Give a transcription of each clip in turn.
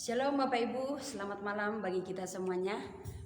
Shalom Bapak Ibu, selamat malam bagi kita semuanya.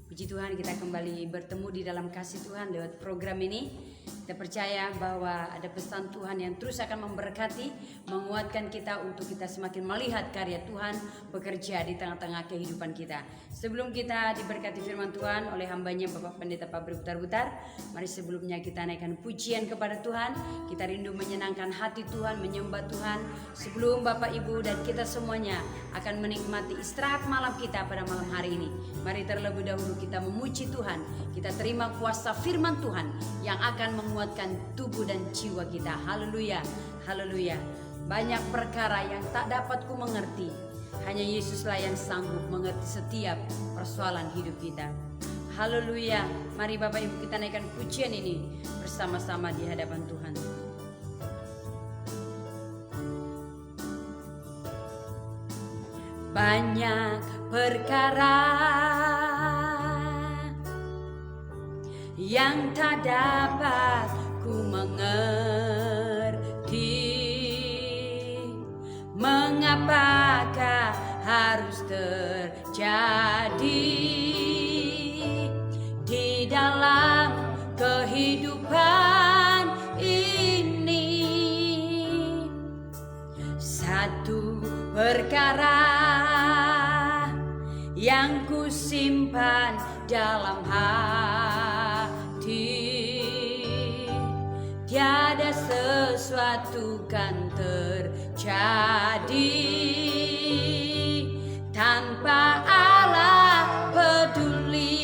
Puji Tuhan, kita kembali bertemu di dalam kasih Tuhan lewat program ini. Kita percaya bahwa ada pesan Tuhan yang terus akan memberkati, menguatkan kita untuk kita semakin melihat karya Tuhan bekerja di tengah-tengah kehidupan kita. Sebelum kita diberkati firman Tuhan oleh hambanya Bapak Pendeta Pabrik Butar-Butar, mari sebelumnya kita naikkan pujian kepada Tuhan. Kita rindu menyenangkan hati Tuhan, menyembah Tuhan. Sebelum Bapak Ibu dan kita semuanya akan menikmati istirahat malam kita pada malam hari ini, mari terlebih dahulu kita memuji Tuhan. Kita terima kuasa firman Tuhan yang akan menguatkan tubuh dan jiwa kita. Haleluya, haleluya. Banyak perkara yang tak dapat ku mengerti, hanya Yesuslah yang sanggup mengerti setiap persoalan hidup kita. Haleluya. Mari Bapak Ibu kita naikkan pujian ini bersama-sama di hadapan Tuhan. Banyak perkara yang tak dapat ku mengerti, mengapakah harus terjadi di dalam kehidupan ini. Satu perkara yang ku simpan dalam hati, tiada sesuatu kan terjadi tanpa Allah peduli.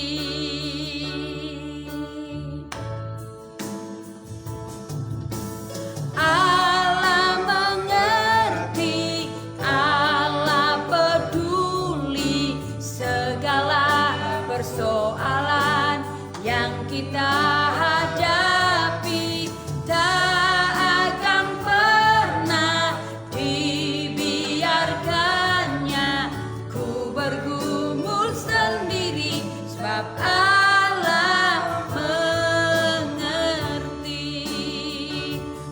Allah mengerti, Allah peduli segala persoalan yang kita hadapi. Tak akan pernah dibiarkannya ku bergumul sendiri, sebab Allah mengerti.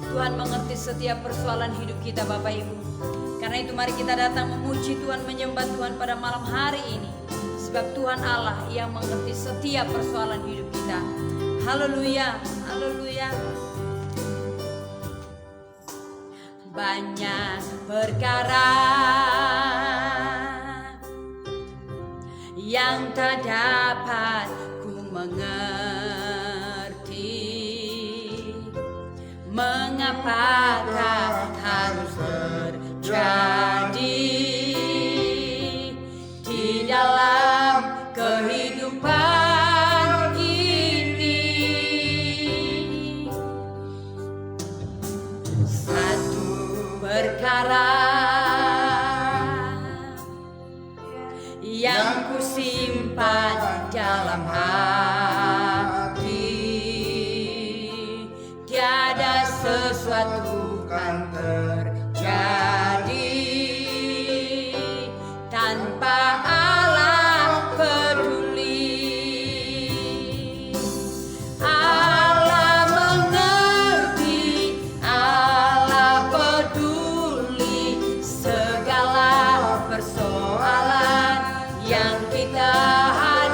Tuhan mengerti setiap persoalan hidup kita Bapak Ibu. Karena itu mari kita datang memuji Tuhan, menyembah Tuhan pada malam hari ini. Sebab Tuhan Allah yang mengerti setiap persoalan hidup kita. Haleluya, haleluya. Banyak perkara yang tak dapat ku mengerti, mengapakah harus terjadi di dalam kehidupan ini. Satu perkara yang ku simpan dalam hati, tiada sesuatu kan terjadi tanpa Allah peduli. Allah mengerti, Allah peduli segala persoalan yang kita hadapi.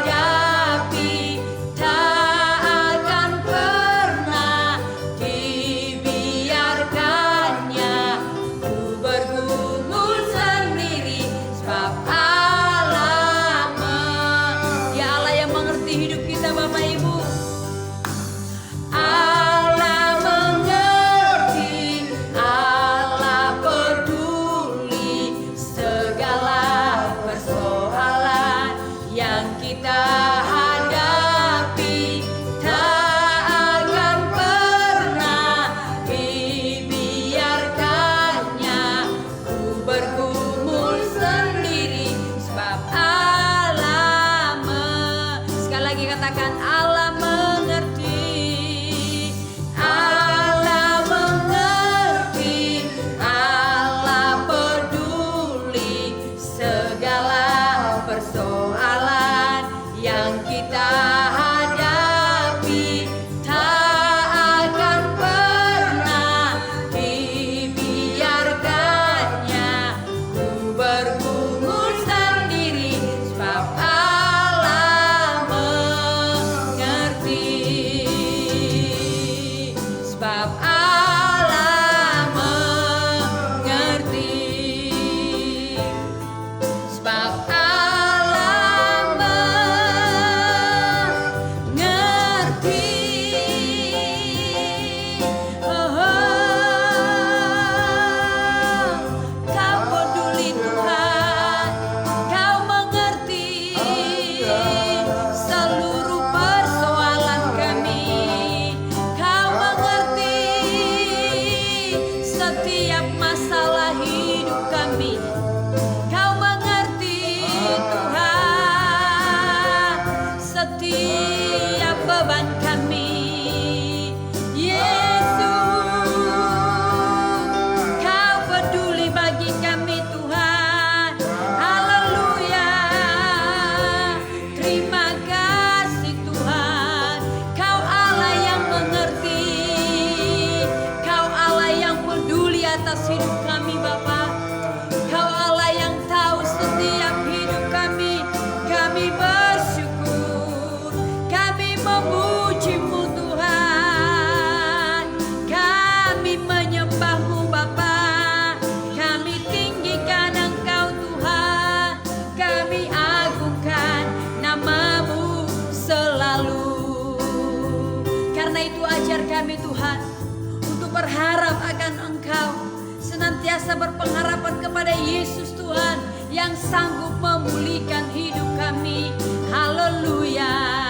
senantiasa berpengharapan kepada Yesus Tuhan yang sanggup memulihkan hidup kami. Haleluya.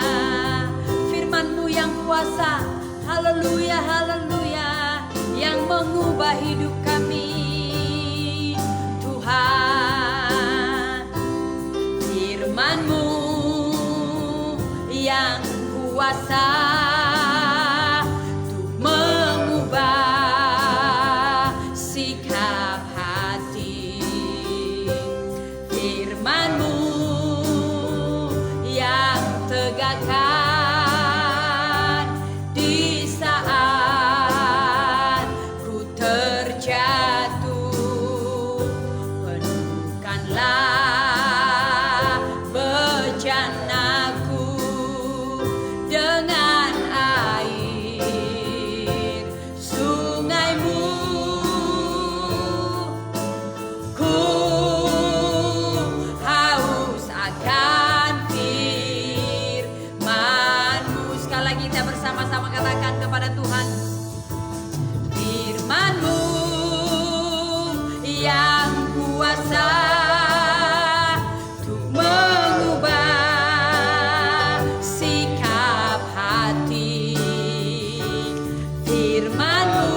Firman-Mu yang kuasa, haleluya, haleluya, yang mengubah hidup kami. Tuhan, firman-Mu yang kuasa untuk mengubah sikap hati. Firman-Mu yang tegakkan di saat ku terjatuh. Penuhkanlah bejanaku dengan air sungai-Mu. Ku haus akan firman-Mu. Sekali lagi kita bersama-sama katakan kepada Tuhan, firman-Mu yang kuasa untuk mengubah sikap hati. Firman-Mu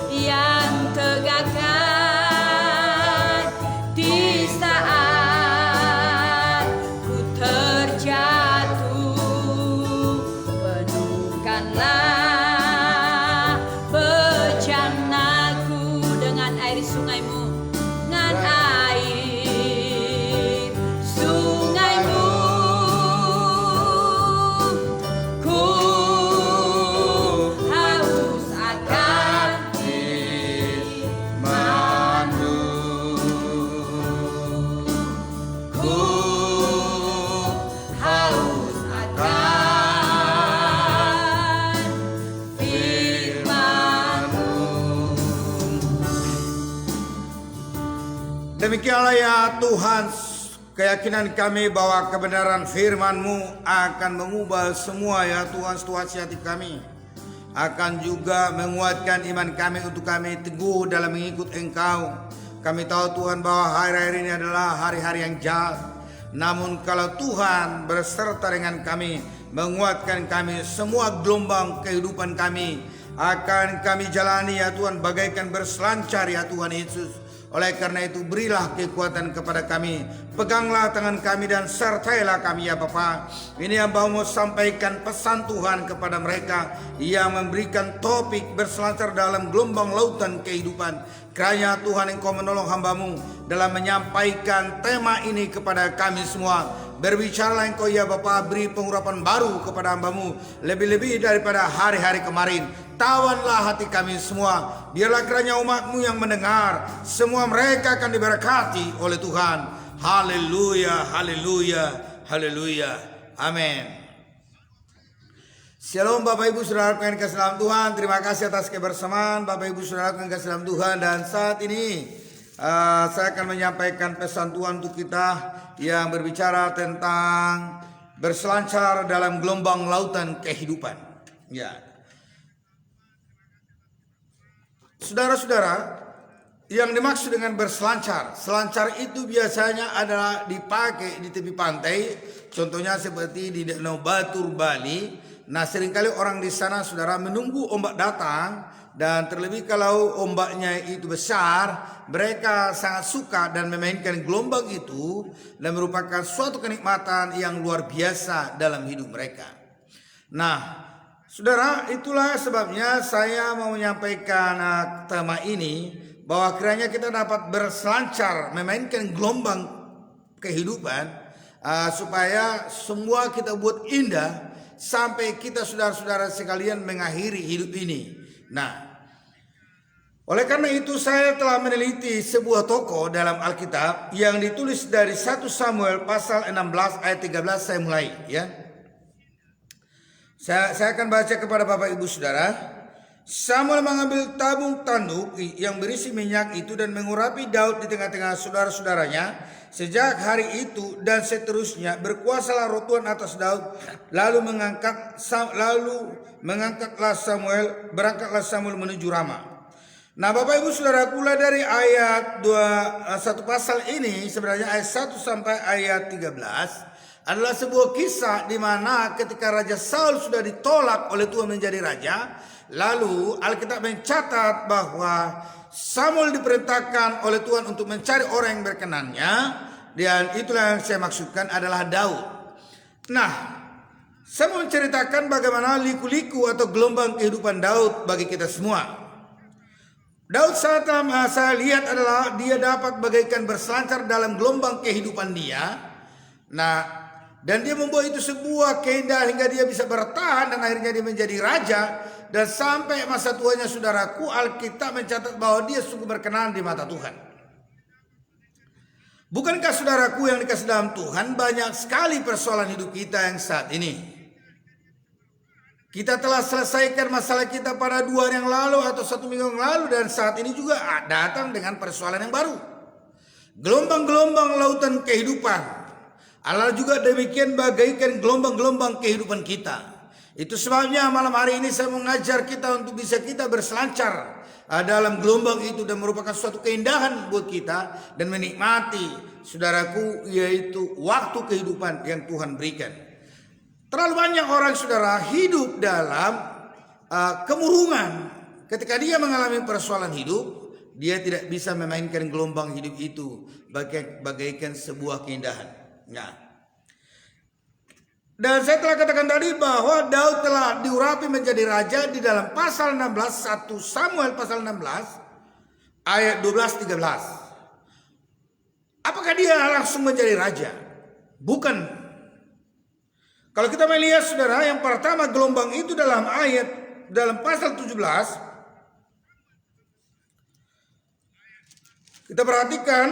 yang tegakkan di saat ku terjatuh. Penuhkanlah bejanaku dengan air sungai-Mu, dengan air sungai-Mu. Ku haus akan firman-Mu. Ku haus akan firman-Mu. Demikianlah ya Tuhan, keyakinan kami bahwa kebenaran firman-Mu akan mengubah semua ya Tuhan situasi hati kami. Akan juga menguatkan iman kami untuk kami teguh dalam mengikut Engkau. Kami tahu Tuhan bahwa hari-hari ini adalah hari-hari yang jahat. Namun kalau Tuhan berserta dengan kami, menguatkan kami, semua gelombang kehidupan kami akan kami jalani ya Tuhan bagaikan berselancar ya Tuhan Yesus. Oleh karena itu berilah kekuatan kepada kami, peganglah tangan kami dan sertailah kami ya Bapa. Ini yang mau sampaikan pesan Tuhan kepada mereka yang memberikan topik berselancar dalam gelombang lautan kehidupan. Kiranya Tuhan Engkau menolong hamba-Mu dalam menyampaikan tema ini kepada kami semua. Berbicaralah Engkau ya Bapa, beri pengurapan baru kepada hamba-Mu lebih-lebih daripada hari-hari kemarin. Tawanlah hati kami semua. Biarlah kiranya umat-Mu yang mendengar, semua mereka akan diberkati oleh Tuhan. Haleluya, haleluya, haleluya. Amin. Shalom Bapak Ibu Saudara yang kasih dalam Tuhan. Terima kasih atas kebersamaan Bapak Ibu Saudara yang kasih dalam Tuhan. Dan saat ini saya akan menyampaikan pesan Tuhan untuk kita yang berbicara tentang berselancar dalam gelombang lautan kehidupan. Ya. Saudara-saudara, yang dimaksud dengan berselancar, selancar itu biasanya adalah dipakai di tepi pantai, contohnya seperti di Danau Batur, Bali. Nah, seringkali orang di sana saudara menunggu ombak datang, dan terlebih kalau ombaknya itu besar, mereka sangat suka dan memainkan gelombang itu dan merupakan suatu kenikmatan yang luar biasa dalam hidup mereka. Nah, saudara, itulah sebabnya saya mau menyampaikan tema ini, bahwa kiranya kita dapat berselancar memainkan gelombang kehidupan, supaya semua kita buat indah sampai kita saudara-saudara sekalian mengakhiri hidup ini. Nah, oleh karena itu saya telah meneliti sebuah tokoh dalam Alkitab yang ditulis dari 1 Samuel pasal 16 ayat 13. Saya mulai ya. Saya akan baca kepada Bapak Ibu Saudara. Samuel mengambil tabung tanduk yang berisi minyak itu dan mengurapi Daud di tengah-tengah saudara-saudaranya. Sejak hari itu dan seterusnya berkuasalah roh Tuhan atas Daud. Berangkatlah Samuel menuju Rama. Nah, Bapak Ibu Saudara, mulai dari ayat 1 pasal ini sebenarnya ayat 1 sampai ayat 13 adalah sebuah kisah di mana ketika Raja Saul sudah ditolak oleh Tuhan menjadi raja, lalu Alkitab mencatat bahwa Samuel diperintahkan oleh Tuhan untuk mencari orang yang berkenannya, dan itulah yang saya maksudkan adalah Daud. Nah, saya mau menceritakan bagaimana liku-liku atau gelombang kehidupan Daud bagi kita semua. Daud saat saya lihat adalah dia dapat bagaikan berselancar dalam gelombang kehidupan dia. Nah, dan dia membuat itu sebuah keindahan hingga dia bisa bertahan dan akhirnya dia menjadi raja. Dan sampai masa tuanya, saudaraku, Alkitab mencatat bahwa dia sungguh berkenan di mata Tuhan. Bukankah saudaraku yang dikasih dalam Tuhan, banyak sekali persoalan hidup kita yang saat ini. Kita telah selesaikan masalah kita pada 2 hari yang lalu atau 1 minggu yang lalu, dan saat ini juga datang dengan persoalan yang baru. Gelombang-gelombang lautan kehidupan. Allah juga demikian bagaikan gelombang-gelombang kehidupan kita. Itu sebabnya malam hari ini saya mengajar kita untuk bisa kita berselancar dalam gelombang itu, dan merupakan suatu keindahan buat kita dan menikmati, saudaraku, yaitu waktu kehidupan yang Tuhan berikan. Terlalu banyak orang, saudara, hidup dalam kemurungan. Ketika dia mengalami persoalan hidup, dia tidak bisa memainkan gelombang hidup itu bagaikan sebuah keindahan. Nah, dan saya telah katakan tadi bahwa Daud telah diurapi menjadi raja di dalam pasal 16, 1 Samuel pasal 16 ayat 12-13. Apakah dia langsung menjadi raja? Bukan. Kalau kita melihat, saudara, yang pertama gelombang itu dalam pasal 17. Kita perhatikan,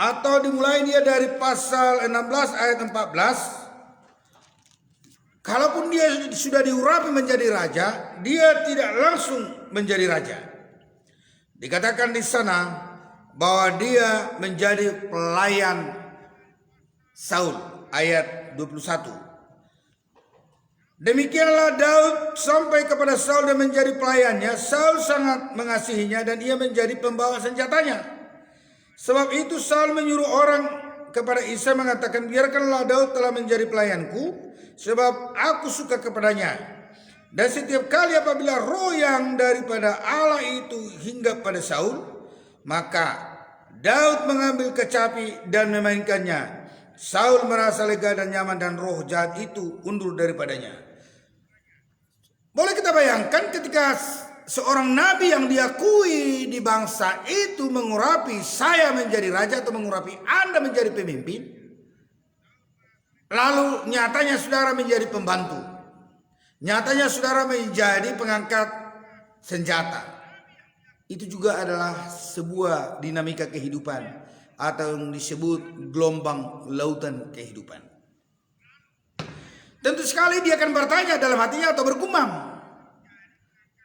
atau dimulai dia dari pasal 16 ayat 14. Kalaupun dia sudah diurapi menjadi raja, dia tidak langsung menjadi raja. Dikatakan di sana bahwa dia menjadi pelayan Saul, ayat 21. Demikianlah Daud sampai kepada Saul dan menjadi pelayannya. Saul sangat mengasihinya dan ia menjadi pembawa senjatanya. Sebab itu Saul menyuruh orang kepada Isai mengatakan, biarkanlah Daud telah menjadi pelayanku, sebab aku suka kepadanya. Dan setiap kali apabila roh yang daripada Allah itu hinggap pada Saul, maka Daud mengambil kecapi dan memainkannya. Saul merasa lega dan nyaman, dan roh jahat itu undur daripadanya. Boleh kita bayangkan ketika seorang nabi yang diakui di bangsa itu mengurapi saya menjadi raja atau mengurapi Anda menjadi pemimpin, lalu nyatanya saudara menjadi pembantu, nyatanya saudara menjadi pengangkat senjata. Itu juga adalah sebuah dinamika kehidupan atau yang disebut gelombang lautan kehidupan. Tentu sekali dia akan bertanya dalam hatinya atau bergumam,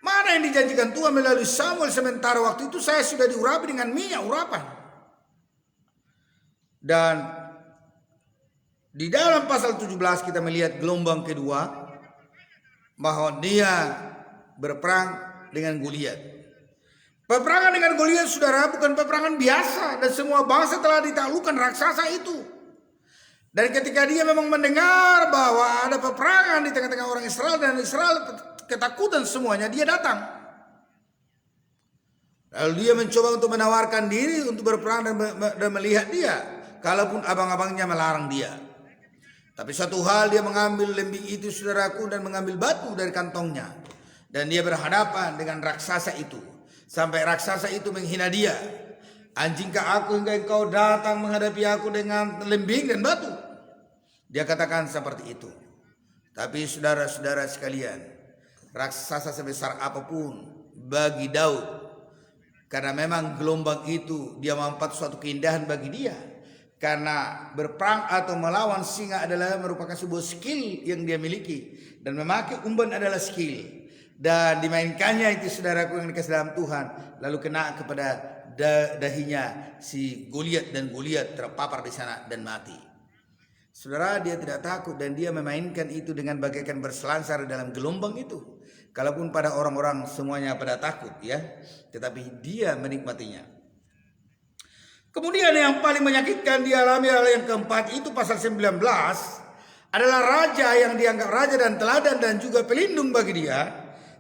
mana yang dijanjikan Tuhan melalui Samuel, sementara waktu itu saya sudah diurapi dengan minyak urapan. Dan di dalam pasal 17 kita melihat gelombang kedua, bahwa dia berperang dengan Goliat. Peperangan dengan Goliat, saudara, bukan peperangan biasa, dan semua bangsa telah ditaklukkan raksasa itu. Dan ketika dia memang mendengar bahwa ada peperangan di tengah-tengah orang Israel, dan Israel ketakutan semuanya, dia datang. Lalu dia mencoba untuk menawarkan diri untuk berperang dan melihat dia, kalaupun abang-abangnya melarang dia. Tapi satu hal, dia mengambil lembing itu, saudaraku, dan mengambil batu dari kantongnya. Dan dia berhadapan dengan raksasa itu. Sampai raksasa itu menghina dia. Anjingkah aku hingga engkau datang menghadapi aku dengan lembing dan batu? Dia katakan seperti itu. Tapi saudara-saudara sekalian, raksasa sebesar apapun bagi Daud, karena memang gelombang itu dia membuat suatu keindahan bagi dia. Karena berperang atau melawan singa adalah merupakan sebuah skill yang dia miliki, dan memakai umban adalah skill. Dan dimainkannya itu, saudaraku yang dikasih dalam Tuhan, lalu kena kepada dahinya si Goliat, dan Goliat terpapar di sana dan mati. Saudara, dia tidak takut, dan dia memainkan itu dengan bagaikan berselancar dalam gelombang itu. Kalaupun pada orang-orang semuanya pada takut ya, tetapi dia menikmatinya. Kemudian yang paling menyakitkan dialami adalah yang keempat, itu pasal 19, adalah raja yang dianggap raja dan teladan dan juga pelindung bagi dia.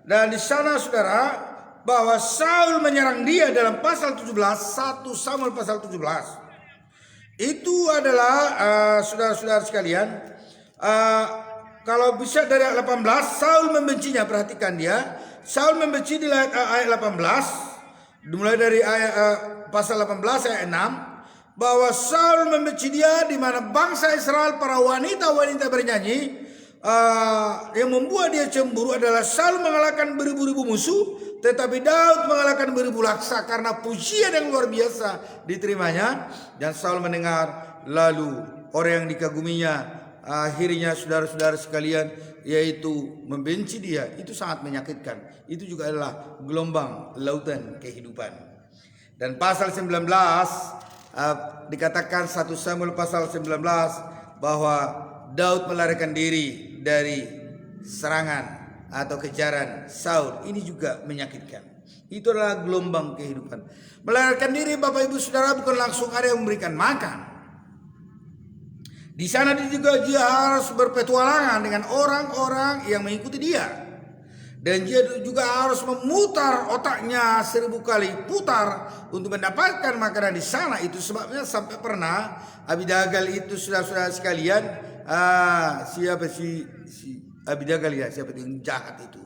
Dan di sana saudara, bahwa Saul menyerang dia dalam pasal 17, 1 Samuel pasal 17. Itu adalah saudara-saudara sekalian, kalau bisa dari ayat 18, Saul membencinya, perhatikan dia. Saul membenci di ayat 18, dimulai dari ayat pasal 18 ayat 6, bahwa Saul membenci dia, di mana bangsa Israel, para wanita-wanita bernyanyi. Yang membuat dia cemburu adalah Saul mengalahkan beribu-ribu musuh, tetapi Daud mengalahkan beribu laksa, karena pujian yang luar biasa diterimanya. Dan Saul mendengar, lalu orang yang dikaguminya akhirnya saudara-saudara sekalian, yaitu membenci dia. Itu sangat menyakitkan. Itu juga adalah gelombang lautan kehidupan. Dan pasal 19 dikatakan 1 Samuel pasal 19 bahwa Daud melarikan diri dari serangan atau kejaran Saul. Ini juga menyakitkan. Itu adalah gelombang kehidupan. Melarikan diri, Bapak Ibu Saudara, bukan langsung ada yang memberikan makan. Di sana juga dia harus berpetualangan dengan orang-orang yang mengikuti dia. Dan dia juga harus memutar otaknya 1000 kali putar untuk mendapatkan makanan di sana. Itu sebabnya sampai pernah Abidagal itu, saudara-saudara sekalian, siapa si Abidagal ya, siapa yang jahat itu,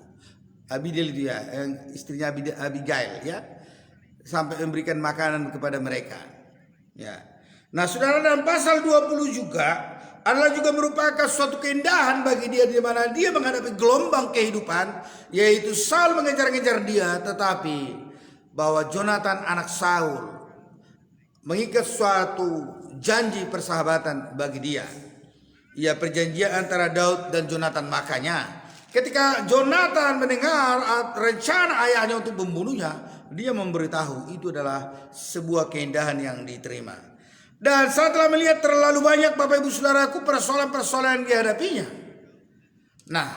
Abidil itu ya, yang istrinya Abigail ya, sampai memberikan makanan kepada mereka ya. Nah saudara, dalam pasal 20 juga adalah juga merupakan suatu keindahan bagi dia, di mana dia menghadapi gelombang kehidupan, yaitu Saul mengejar-ngejar dia, tetapi bahwa Jonathan anak Saul mengikat suatu janji persahabatan bagi dia. Ya, perjanjian antara Daud dan Jonathan. Makanya ketika Jonathan mendengar rencana ayahnya untuk membunuhnya, dia memberitahu. Itu adalah sebuah keindahan yang diterima. Dan setelah melihat terlalu banyak, Bapak Ibu Saudaraku, persoalan-persoalan yang dihadapinya. Nah,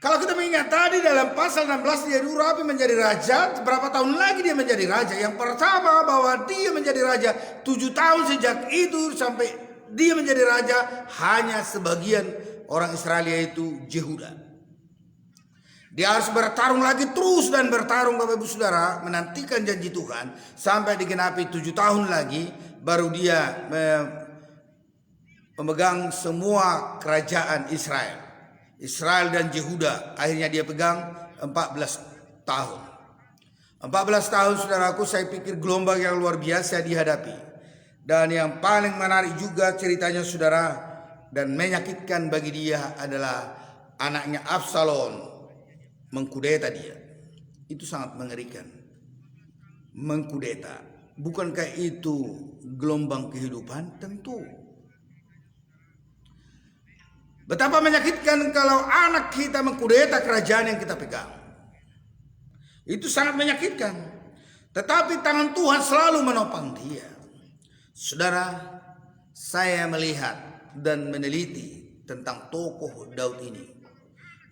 kalau kita mengingat tadi dalam pasal 16 dia dirapi menjadi raja. Berapa tahun lagi dia menjadi raja? Yang pertama bahwa dia menjadi raja 7 tahun sejak itu sampai dia menjadi raja, hanya sebagian orang Israel, yaitu Yehuda. Dia harus bertarung lagi, terus dan bertarung, Bapak Ibu Saudara, menantikan janji Tuhan sampai digenapi 7 tahun lagi, baru dia memegang semua kerajaan Israel dan Yehuda. Akhirnya dia pegang 14 tahun. 14 tahun saudaraku, saya pikir gelombang yang luar biasa dihadapi. Dan yang paling menarik juga ceritanya saudara, dan menyakitkan bagi dia adalah anaknya Absalom mengkudeta dia. Itu sangat mengerikan. Mengkudeta. Bukankah itu gelombang kehidupan? Tentu. Betapa menyakitkan kalau anak kita mengkudeta kerajaan yang kita pegang. Itu sangat menyakitkan. Tetapi tangan Tuhan selalu menopang dia. Saudara, saya melihat dan meneliti tentang tokoh Daud ini.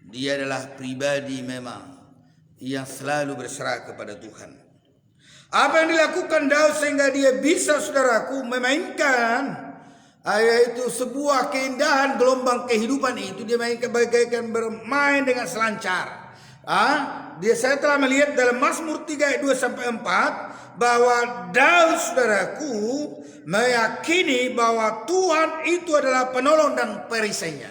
Dia adalah pribadi memang yang selalu berserah kepada Tuhan. Apa yang dilakukan Daud sehingga dia bisa, saudaraku, memainkan yaitu sebuah keindahan gelombang kehidupan itu. Dia mainkan bagaikan bermain dengan selancar. Saya telah melihat dalam Mazmur 3 ayat 2 sampai 4 bahwa Daud, saudaraku, meyakini bahwa Tuhan itu adalah penolong dan perisainya.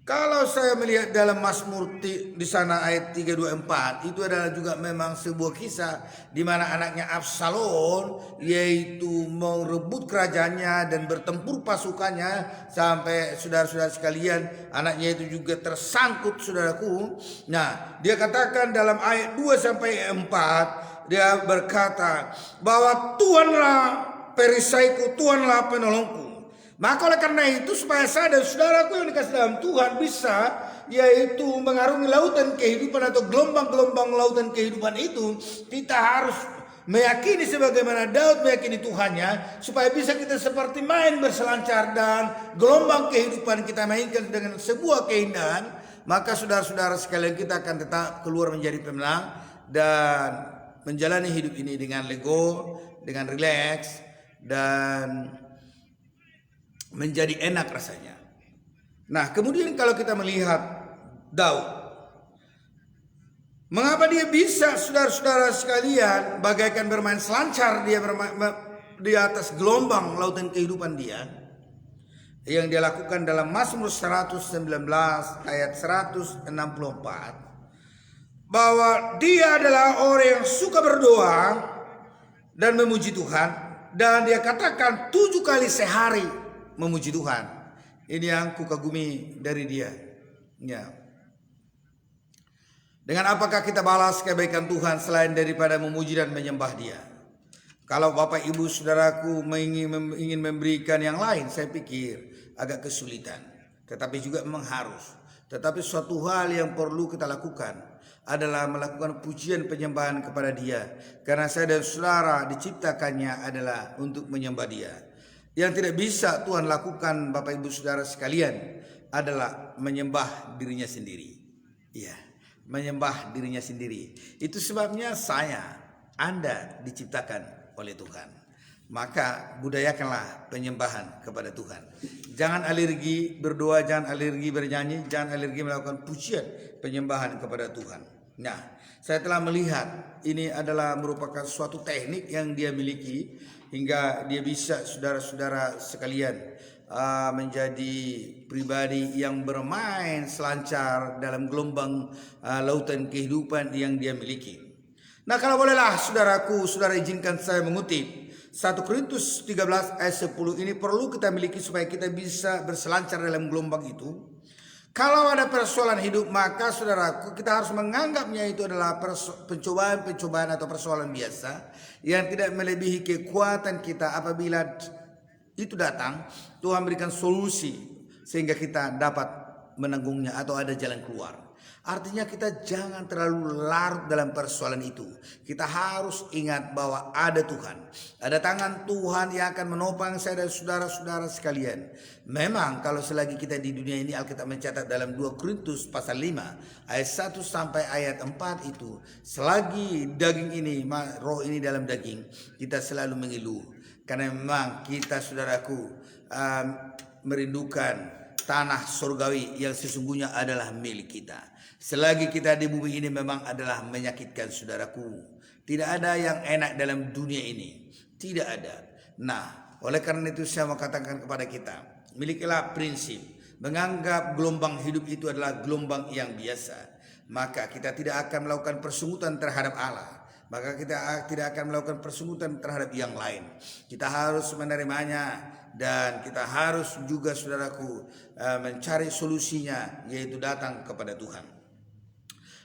Kalau saya melihat dalam Mazmur di sana ayat 3, 2, 4, itu adalah juga memang sebuah kisah di mana anaknya Absalom yaitu merebut kerajaannya dan bertempur pasukannya sampai saudara-saudara sekalian anaknya itu juga tersangkut, saudaraku. Nah, dia katakan dalam ayat 2 sampai 4, dia berkata bahwa Tuhanlah perisaiku, Tuhanlah penolongku. Maka oleh karena itu, supaya saya dan saudaraku yang dikasih dalam Tuhan bisa yaitu mengarungi lautan kehidupan atau gelombang-gelombang lautan kehidupan itu, kita harus meyakini sebagaimana Daud meyakini Tuhannya, supaya bisa kita seperti main berselancar dan gelombang kehidupan kita mainkan dengan sebuah keindahan. maka saudara-saudara sekalian kita akan tetap keluar menjadi pemenang dan menjalani hidup ini dengan lego, dengan rileks, dan menjadi enak rasanya. Nah, kemudian kalau kita melihat Daud, mengapa dia bisa, saudara-saudara sekalian, bagaikan bermain selancar dia di atas gelombang lautan kehidupan dia, yang dia lakukan dalam Mazmur 119 ayat 164, bahwa dia adalah orang yang suka berdoa dan memuji Tuhan, dan dia katakan 7 kali sehari memuji Tuhan. Ini yang kukagumi dari dia. Ya. Dengan apakah kita balas kebaikan Tuhan selain daripada memuji dan menyembah dia? Kalau Bapak Ibu Saudaraku ingin memberikan yang lain, saya pikir agak kesulitan. Tetapi juga memang harus. Tetapi suatu hal yang perlu kita lakukan adalah melakukan pujian penyembahan kepada dia. Karena saya dan saudara diciptakannya adalah untuk menyembah dia. Yang tidak bisa Tuhan lakukan, Bapak Ibu Saudara sekalian, adalah menyembah dirinya sendiri. Ya, menyembah dirinya sendiri. Itu sebabnya Anda diciptakan oleh Tuhan. Maka budayakanlah penyembahan kepada Tuhan. Jangan alergi berdoa, jangan alergi bernyanyi, jangan alergi melakukan pujian penyembahan kepada Tuhan. Nah, saya telah melihat ini adalah merupakan suatu teknik yang dia miliki hingga dia bisa, saudara-saudara sekalian, menjadi pribadi yang bermain selancar dalam gelombang lautan kehidupan yang dia miliki. Nah, kalau bolehlah saudaraku, saudara izinkan saya mengutip 1 Korintus 13 ayat 10 ini perlu kita miliki supaya kita bisa berselancar dalam gelombang itu. Kalau ada persoalan hidup, maka saudaraku, kita harus menganggapnya itu adalah pencobaan atau persoalan biasa yang tidak melebihi kekuatan kita. Apabila itu datang, Tuhan berikan solusi sehingga kita dapat menanggungnya atau ada jalan keluar. Artinya kita jangan terlalu larut dalam persoalan itu. Kita harus ingat bahwa ada Tuhan. Ada tangan Tuhan yang akan menopang saya dan saudara-saudara sekalian. Memang kalau selagi kita di dunia ini, Alkitab mencatat dalam 2 Korintus pasal 5 ayat 1 sampai ayat 4 itu, selagi daging ini, roh ini dalam daging, kita selalu mengeluh. Karena memang kita, saudaraku, merindukan tanah surgawi yang sesungguhnya adalah milik kita. Selagi kita di bumi ini memang adalah menyakitkan, saudaraku. Tidak ada yang enak dalam dunia ini. Tidak ada. Nah, oleh karena itu saya mau katakan kepada kita, milikilah prinsip menganggap gelombang hidup itu adalah gelombang yang biasa. Maka kita tidak akan melakukan persungutan terhadap Allah. Maka kita tidak akan melakukan persungutan terhadap yang lain. Kita harus menerimanya. Dan kita harus juga, saudaraku, mencari solusinya, yaitu datang kepada Tuhan.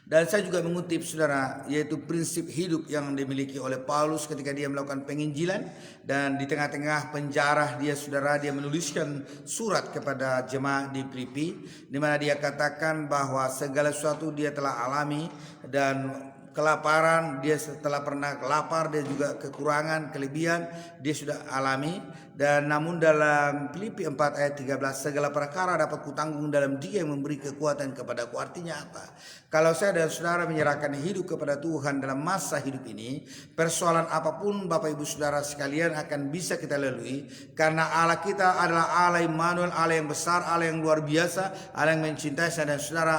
Dan saya juga mengutip, saudara, yaitu prinsip hidup yang dimiliki oleh Paulus ketika dia melakukan penginjilan. Dan di tengah-tengah penjara dia, saudara, dia menuliskan surat kepada jemaat di Filipi, di mana dia katakan bahwa segala sesuatu dia telah alami, dan kelaparan dia setelah pernah lapar, dia juga kekurangan, kelebihan dia sudah alami. Dan namun dalam Filipi 4 ayat 13, segala perkara dapat kutanggung dalam Dia yang memberi kekuatan kepadaku. Artinya apa? Kalau saya dan saudara menyerahkan hidup kepada Tuhan dalam masa hidup ini, persoalan apapun Bapak Ibu Saudara sekalian akan bisa kita lalui. Karena Allah kita adalah Allah Immanuel, Allah yang besar, Allah yang luar biasa, Allah yang mencintai saya dan saudara.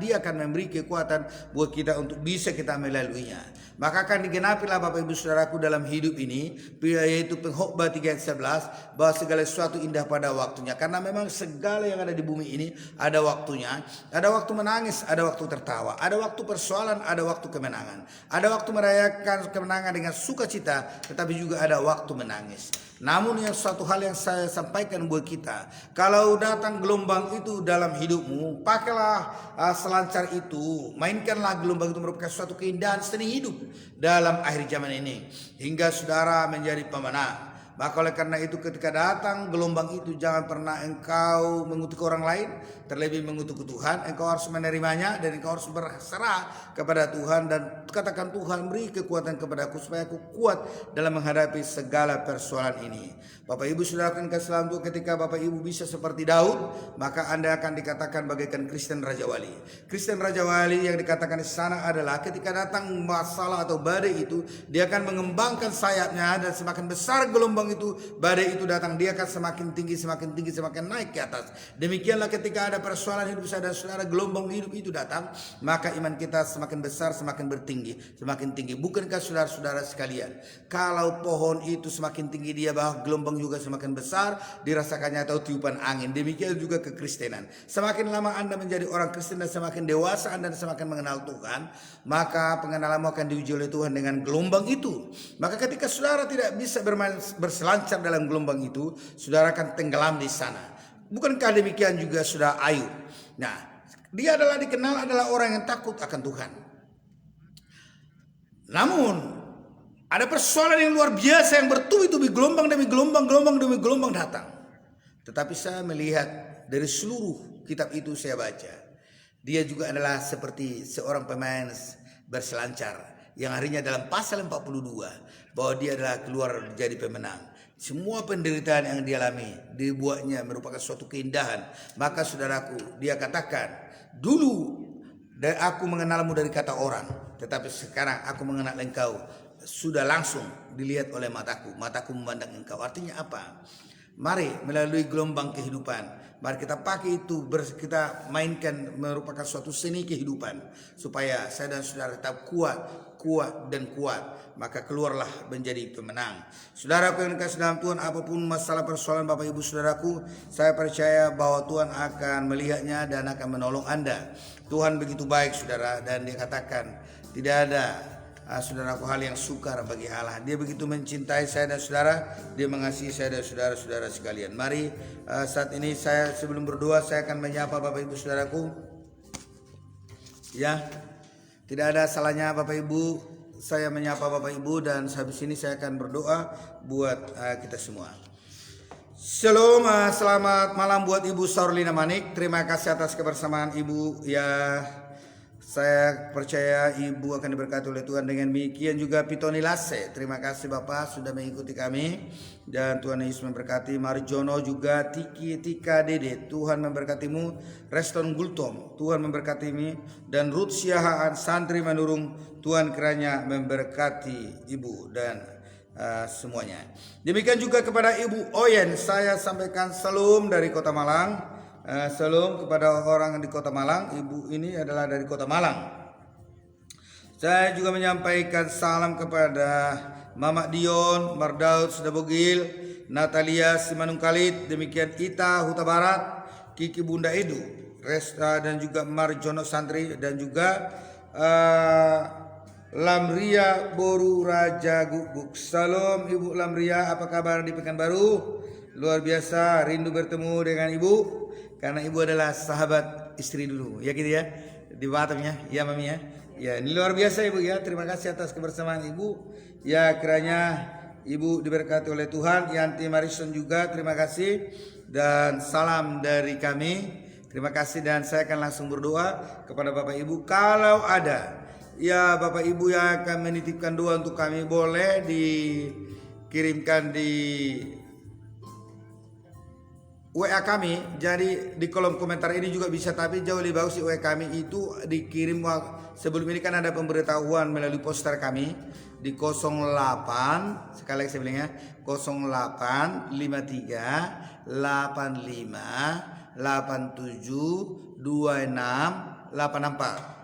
Dia akan memberi kekuatan buat kita untuk bisa kita melaluinya. Maka akan digenapilah Bapak Ibu Saudaraku dalam hidup ini, yaitu Pengkhotbah 3 ayat 11, bahwa segala sesuatu indah pada waktunya. Karena memang segala yang ada di bumi ini ada waktunya. Ada waktu menangis, ada waktu tertawa, ada waktu persoalan, ada waktu kemenangan. Ada waktu merayakan kemenangan dengan sukacita, tetapi juga ada waktu menangis. Namun yang suatu hal yang saya sampaikan buat kita, kalau datang gelombang itu dalam hidupmu, pakailah selancar itu, mainkanlah gelombang itu, merupakan suatu keindahan seni hidup dalam akhir zaman ini, hingga saudara menjadi pemenang. Maka oleh karena itu ketika datang gelombang itu, jangan pernah engkau mengutuk orang lain, terlebih mengutuk Tuhan. Engkau harus menerimanya dan engkau harus berserah kepada Tuhan dan katakan, Tuhan beri kekuatan kepadaku supaya aku kuat dalam menghadapi segala persoalan ini. Bapak Ibu saudara yang kasih dalam Tuhan, ketika Bapak Ibu bisa seperti Daud, maka Anda akan dikatakan bagaikan Kristen Raja Wali. Kristen Raja Wali yang dikatakan di sana adalah ketika datang masalah atau badai itu, dia akan mengembangkan sayapnya dan semakin besar gelombang itu, badai itu datang, dia akan semakin tinggi, semakin naik ke atas. Demikianlah ketika ada persoalan hidup saya dan saudara, gelombang hidup itu datang, maka iman kita semakin besar, semakin bertinggi, semakin tinggi. Bukankah saudara-saudara sekalian, kalau pohon itu semakin tinggi dia, bahwa gelombang juga semakin besar, dirasakannya atau tiupan angin. Demikian juga kekristenan. Semakin lama Anda menjadi orang Kristen dan semakin dewasa Anda dan semakin mengenal Tuhan, maka pengenalanmu akan diuji oleh Tuhan dengan gelombang itu. Maka ketika saudara tidak bisa berselancar dalam gelombang itu, saudara akan tenggelam di sana. Bukankah demikian juga sudah Ayub? Nah, dia dikenal adalah orang yang takut akan Tuhan. Namun ada persoalan yang luar biasa yang bertubi-tubi, gelombang demi gelombang datang. Tetapi saya melihat dari seluruh kitab itu saya baca, dia juga adalah seperti seorang pemain berselancar yang harinya dalam pasal 42 bahwa dia adalah keluar jadi pemenang. Semua penderitaan yang dialami dibuatnya merupakan suatu keindahan. Maka saudaraku, dia katakan, dulu aku mengenalmu dari kata orang, tetapi sekarang aku mengenal engkau sudah langsung dilihat oleh mataku memandang engkau. Artinya apa? Mari melalui gelombang kehidupan, mari kita pakai itu, kita mainkan, merupakan suatu seni kehidupan, supaya saya dan saudara tetap kuat, maka keluarlah menjadi pemenang. Saudaraku yang dikasih dalam Tuhan, apapun masalah persoalan Bapak Ibu saudaraku, saya percaya bahwa Tuhan akan melihatnya dan akan menolong Anda. Tuhan begitu baik saudara, dan dia katakan tidak ada saudaraku hal yang sukar bagi Allah. Dia begitu mencintai saya dan saudara, dia mengasihi saya dan saudara-saudara sekalian. Mari saat ini saya sebelum berdoa, saya akan menyapa Bapak Ibu saudaraku. Ya, tidak ada salahnya Bapak Ibu saya menyapa Bapak Ibu, dan habis ini saya akan berdoa buat kita semua. Shalom, selamat malam buat Ibu Saurlina Manik. Terima kasih atas kebersamaan Ibu. Ya, saya percaya Ibu akan diberkati oleh Tuhan. Dengan demikian juga Pitoni Lase, terima kasih Bapak sudah mengikuti kami, dan Tuhan Yesus memberkati. Marjono juga, Tiki Tika Dede, Tuhan memberkatimu. Reston Gultom, Tuhan memberkatimu. Dan Ruth Siahaan Santri Manurung, Tuhan kiranya memberkati Ibu dan semuanya. Demikian juga kepada Ibu Oyen, saya sampaikan salam dari Kota Malang. Salam kepada orang di Kota Malang. Ibu ini adalah dari Kota Malang. Saya juga menyampaikan salam kepada Mama Dion, Mardaud Sedabogil, Natalia Simanung Kalit, demikian Ita Huta Barat, Kiki Bunda Edu, Resta dan juga Marjono Santri, dan juga Lamria Boru Raja Guguk. Salam Ibu Lamria, apa kabar di Pekanbaru? Luar biasa, rindu bertemu dengan Ibu, karena Ibu adalah sahabat istri dulu, ya gitu ya, di Batam ya, ya Mami ya. Ya, ini luar biasa Ibu ya. Terima kasih atas kebersamaan Ibu. Ya, kiranya Ibu diberkati oleh Tuhan. Yanti Marison juga terima kasih, dan salam dari kami. Terima kasih, dan saya akan langsung berdoa kepada Bapak Ibu. Kalau ada ya Bapak Ibu yang akan menitipkan doa untuk kami, boleh dikirimkan di WA kami. Jadi di kolom komentar ini juga bisa, tapi jauh lebih bagus di WA kami itu dikirim. Sebelum ini kan ada pemberitahuan melalui poster kami di 08, sekali lagi saya bilang ya, 0853 85 87 26 84.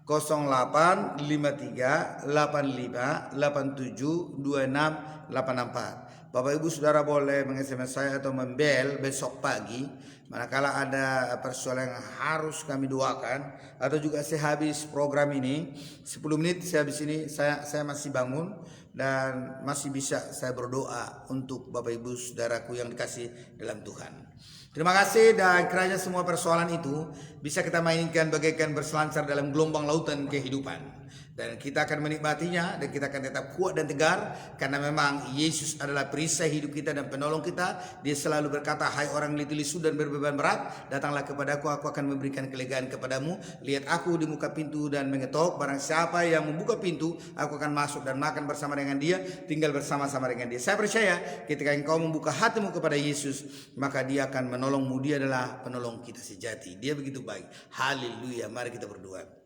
0853 85 87 26 84. Bapak Ibu Saudara boleh meng-SMS saya atau membel besok pagi manakala ada persoalan yang harus kami doakan, atau juga sehabis program ini 10 menit sehabis ini saya masih bangun dan masih bisa saya berdoa untuk Bapak Ibu Saudaraku yang dikasih dalam Tuhan. Terima kasih, dan kiranya semua persoalan itu bisa kita mainkan bagaikan berselancar dalam gelombang lautan kehidupan. Dan kita akan menikmatinya dan kita akan tetap kuat dan tegar karena memang Yesus adalah perisai hidup kita dan penolong kita. Dia selalu berkata, hai orang letih lesu dan berbeban berat, datanglah kepadaku, aku akan memberikan kelegaan kepadamu. Lihat aku di muka pintu dan mengetok, barang siapa yang membuka pintu, aku akan masuk dan makan bersama dengan dia, tinggal bersama-sama dengan dia. Saya percaya ketika engkau membuka hatimu kepada Yesus, maka dia akan menolongmu. Dia adalah penolong kita sejati. Dia begitu baik. Haleluya. Mari kita berdoa.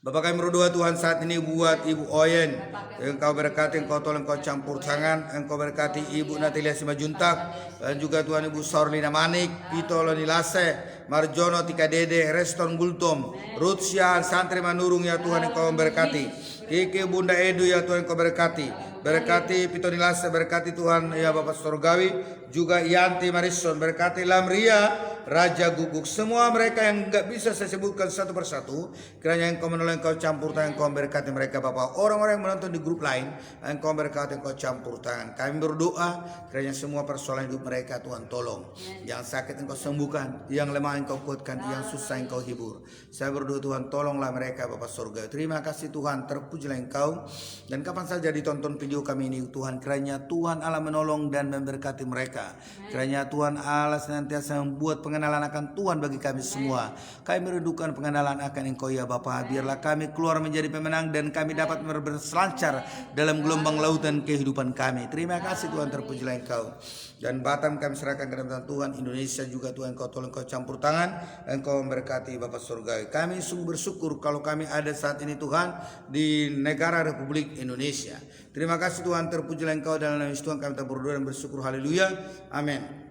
Bapak kami berdoa Tuhan saat ini buat Ibu Oyen. Engkau berkati, Engkau tolong, Engkau campur tangan. Engkau berkati Ibu Natalia Simajuntak. Dan juga Tuhan Ibu Sorlina Manik, Pito Lonilase, Marjono Tika Dede, Reston Gultom, Ruth Sian, Santri Manurung ya Tuhan Engkau berkati. Kiki Bunda Edu ya Tuhan Engkau berkati. Berkati Pito Nilase, berkati Tuhan ya Bapak Surgawi. Juga Yanti Marison, berkati Lamria, Raja Guguk, semua mereka yang enggak bisa saya sebutkan satu persatu, kiranya Engkau menolong, Engkau campur tangan, Engkau berkati mereka Bapak. Orang-orang yang menonton di grup lain, Engkau berkati, Engkau campur tangan. Kami berdoa kiranya semua persoalan hidup mereka Tuhan tolong. Yang sakit Engkau sembuhkan, yang lemah Engkau kuatkan, yang susah Engkau hibur. Saya berdoa Tuhan tolonglah mereka Bapak surga. Terima kasih Tuhan, terpujilah Engkau. Dan kapan saja ditonton video kami ini Tuhan, kiranya Tuhan Allah menolong dan memberkati mereka. Kiranya Tuhan Allah senantiasa membuat pengenalan akan Tuhan bagi kami semua. Kami merindukan pengenalan akan Engkau ya Bapa. Biarlah kami keluar menjadi pemenang dan kami dapat berselancar dalam gelombang lautan kehidupan kami. Terima kasih Tuhan, terpujilah Engkau. Dan Batam kami serahkan ke dalam Tuhan. Indonesia juga Tuhan Engkau tolong, Engkau campur tangan, Engkau memberkati Bapak surgawi. Kami sungguh bersyukur kalau kami ada saat ini Tuhan di negara Republik Indonesia. Terima kasih Tuhan, terpujilah Engkau. Dalam nama Yesus Tuhan kami berdoa dan bersyukur. Haleluya. Amin.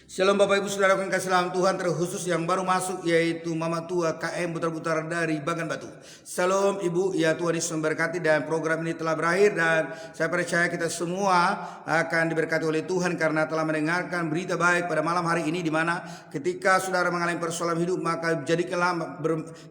Shalom Bapak Ibu Saudara yang kasih dalam Tuhan, terkhusus yang baru masuk yaitu Mama Tua KM Putar-Putar dari Bagan Batu. Shalom Ibu, ya Tuhan Yesus memberkati dan program ini telah berakhir dan saya percaya kita semua akan diberkati oleh Tuhan karena telah mendengarkan berita baik pada malam hari ini, di mana ketika saudara mengalami persoalan hidup maka jadikanlah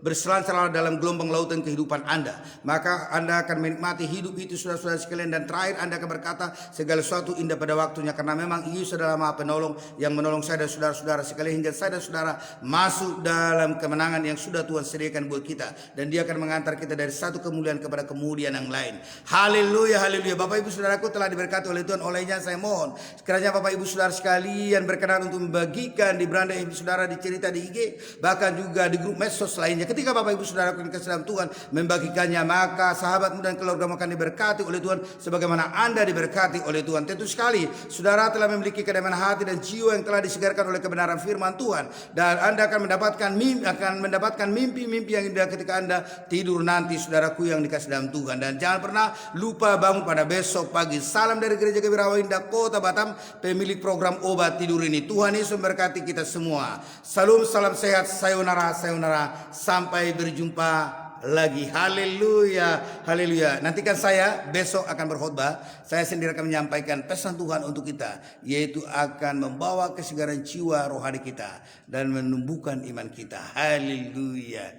berselancar dalam gelombang lautan kehidupan Anda. Maka Anda akan menikmati hidup itu saudara-saudara sekalian, dan terakhir Anda akan berkata segala sesuatu indah pada waktunya karena memang Yesus adalah Maha Penolong yang menolong saya dan saudara-saudara sekalian hingga saya dan saudara masuk dalam kemenangan yang sudah Tuhan sediakan buat kita, dan Dia akan mengantar kita dari satu kemuliaan kepada kemuliaan yang lain. Haleluya, haleluya. Bapak Ibu Saudaraku telah diberkati oleh Tuhan, olehnya saya mohon sekiranya Bapak Ibu Saudara sekalian berkenan untuk membagikan di beranda Ibu Saudara, di cerita di IG, bahkan juga di grup medsos lainnya. Ketika Bapak Ibu Saudara yang kasih dalam Tuhan membagikannya, maka sahabatmu dan keluargamu akan diberkati oleh Tuhan sebagaimana Anda diberkati oleh Tuhan. Tentu sekali saudara telah memiliki kedamaian hati dan jiwa yang telah disegarkan oleh kebenaran firman Tuhan, dan Anda akan mendapatkan mimpi-mimpi yang indah ketika Anda tidur nanti saudaraku yang dikasih dalam Tuhan. Dan jangan pernah lupa bangun pada besok pagi. Salam dari Gereja Kebirawa Indah Kota Batam, pemilik program obat tidur ini. Tuhan Yesus memberkati kita semua. Salam, salam sehat, sayonara, sayonara, sampai berjumpa lagi. Haleluya, haleluya. Nantikan saya besok akan berkhotbah. Saya sendiri akan menyampaikan pesan Tuhan untuk kita, yaitu akan membawa kesegaran jiwa rohani kita dan menumbuhkan iman kita. Haleluya.